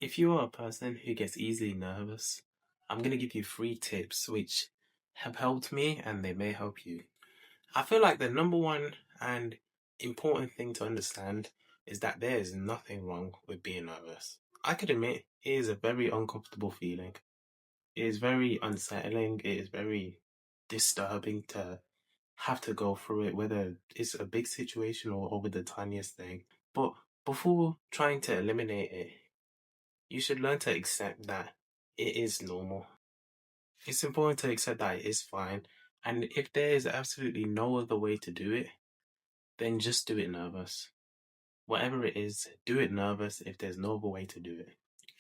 If you are a person who gets easily nervous, I'm going to give you 3 tips which have helped me and they may help you. I feel like the number one and important thing to understand is that there is nothing wrong with being nervous. I could admit it is a very uncomfortable feeling. It is very unsettling. It is very disturbing to have to go through it, whether it's a big situation or over the tiniest thing. But before trying to eliminate it, you should learn to accept that it is normal. It's important to accept that it is fine. And if there is absolutely no other way to do it, then just do it nervous. Whatever it is, do it nervous if there's no other way to do it.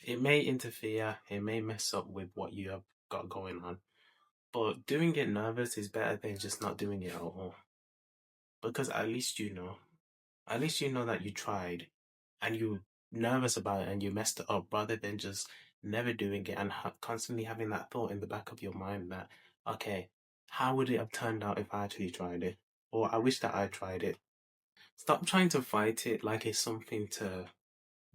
It may interfere, it may mess up with what you have got going on, but doing it nervous is better than just not doing it at all. Because at least you know. At least you know that you tried and you're nervous about it and you messed it up rather than just never doing it and constantly having that thought in the back of your mind that, okay, how would it have turned out if I actually tried it? Or I wish that I tried it. Stop trying to fight it like it's something to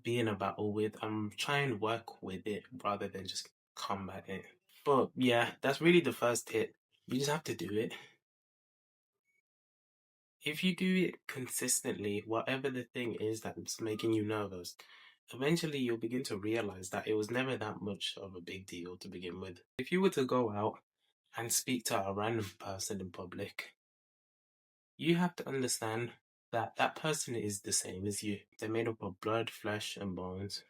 be in a battle with and try and work with it rather than just combat it. But yeah, that's really the first tip. You just have to do it. If you do it consistently, whatever the thing is that's making you nervous, eventually you'll begin to realize that it was never that much of a big deal to begin with. If you were to go out and speak to a random person in public, you have to understand that that person is the same as you. They're made up of blood, flesh, and bones.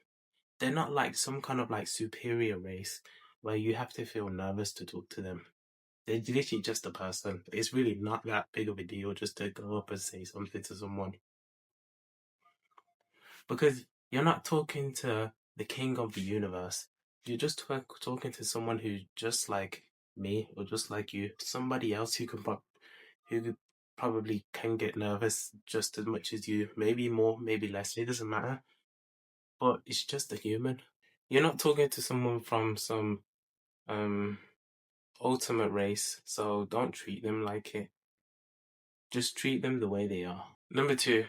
They're not like some kind of like superior race where you have to feel nervous to talk to them. They're literally just a person. It's really not that big of a deal just to go up and say something to someone. Because you're not talking to the king of the universe. You're just talking to someone who's just like me or just like you. Somebody else who probably can get nervous just as much as you. Maybe more, maybe less. It doesn't matter. But it's just a human. You're not talking to someone from some um ultimate race, so don't treat them like it. Just treat them the way they are. Number 2,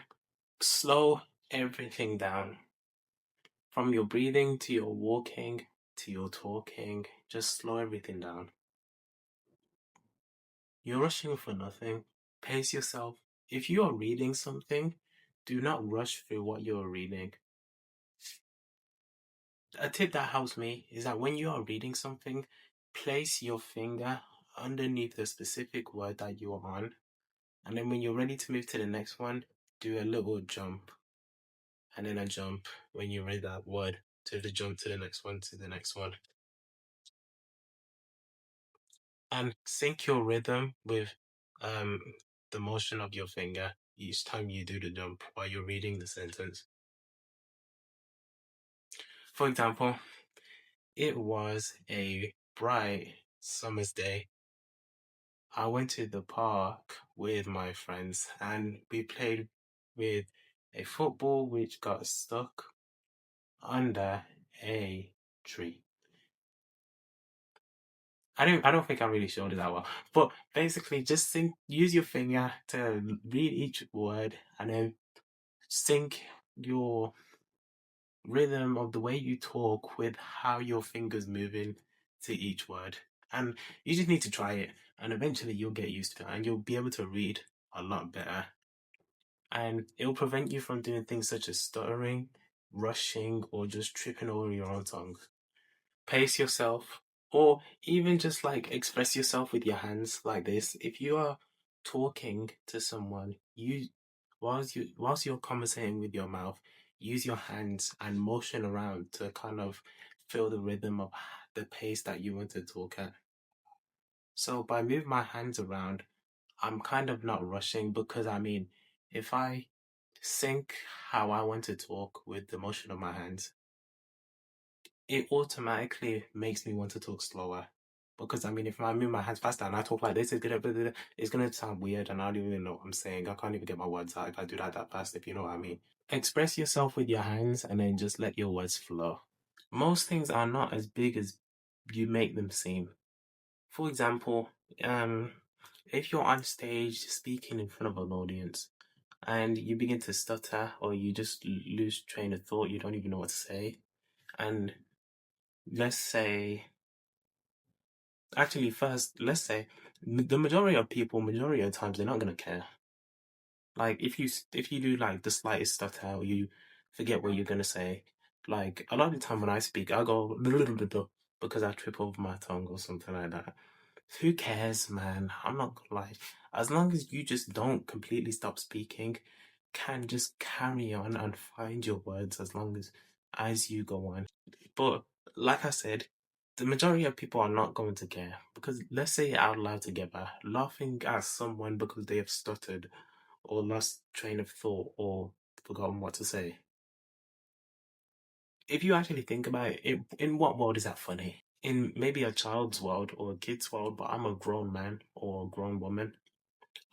slow everything down. From your breathing to your walking to your talking, just slow everything down. You're rushing for nothing. Pace yourself. If you are reading something, do not rush through what you're reading. A tip that helps me is that when you are reading something, place your finger underneath the specific word that you are on. And then when you're ready to move to the next one, do a little jump. And then a jump when you read that word to the jump to the next one, to the next one. And sync your rhythm with um, the motion of your finger each time you do the jump while you're reading the sentence. For example, it was a bright summer's day. I went to the park with my friends and we played with a football which got stuck under a tree. I don't think I really showed it that well. But basically just use your finger to read each word and then sync your rhythm of the way you talk with how your fingers moving to each word. And you just need to try it and eventually you'll get used to it and you'll be able to read a lot better. And it'll prevent you from doing things such as stuttering, rushing, or just tripping over your own tongue. Pace yourself, or even just like express yourself with your hands like this. If you are talking to someone, whilst you're conversating with your mouth, use your hands and motion around to kind of feel the rhythm of the pace that you want to talk at. So by moving my hands around, I'm kind of not rushing because I mean, if I sync how I want to talk with the motion of my hands, it automatically makes me want to talk slower. Because I mean, if I move my hands faster and I talk like this, it's gonna sound weird, and I don't even know what I'm saying. I can't even get my words out if I do that fast. If you know what I mean. Express yourself with your hands, and then just let your words flow. Most things are not as big as you make them seem. For example, um, if you're on stage speaking in front of an audience and you begin to stutter or you just lose train of thought, you don't even know what to say, And let's say, actually, first, let's say the majority of people, majority of times, they're not gonna care. Like if you do like the slightest stutter or you forget what you're gonna say, like a lot of the time when I speak, I go because I trip over my tongue or something like that. Who cares, man? I'm not gonna lie. As long as you just don't completely stop speaking, can just carry on and find your words as you go on. But like I said, the majority of people are not going to care because let's say it out loud together, laughing at someone because they have stuttered or lost train of thought or forgotten what to say. If you actually think about it, in what world is that funny? In maybe a child's world or a kid's world, but I'm a grown man or a grown woman.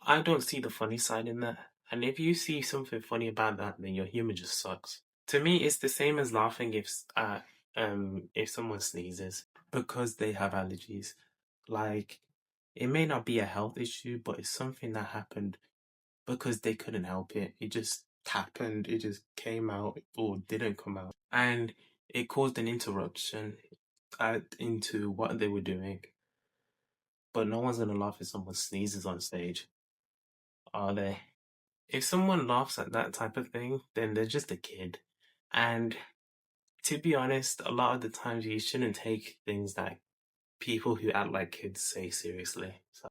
I don't see the funny side in that. And if you see something funny about that, then your humor just sucks. To me, it's the same as laughing if someone sneezes because they have allergies. Like it may not be a health issue, but it's something that happened because they couldn't help it. It just happened. It just came out or didn't come out, and it caused an interruption into what they were doing. But no one's gonna laugh if someone sneezes on stage, are they? If someone laughs at that type of thing, then they're just a kid. And to be honest, a lot of the times you shouldn't take things that people who act like kids say seriously. So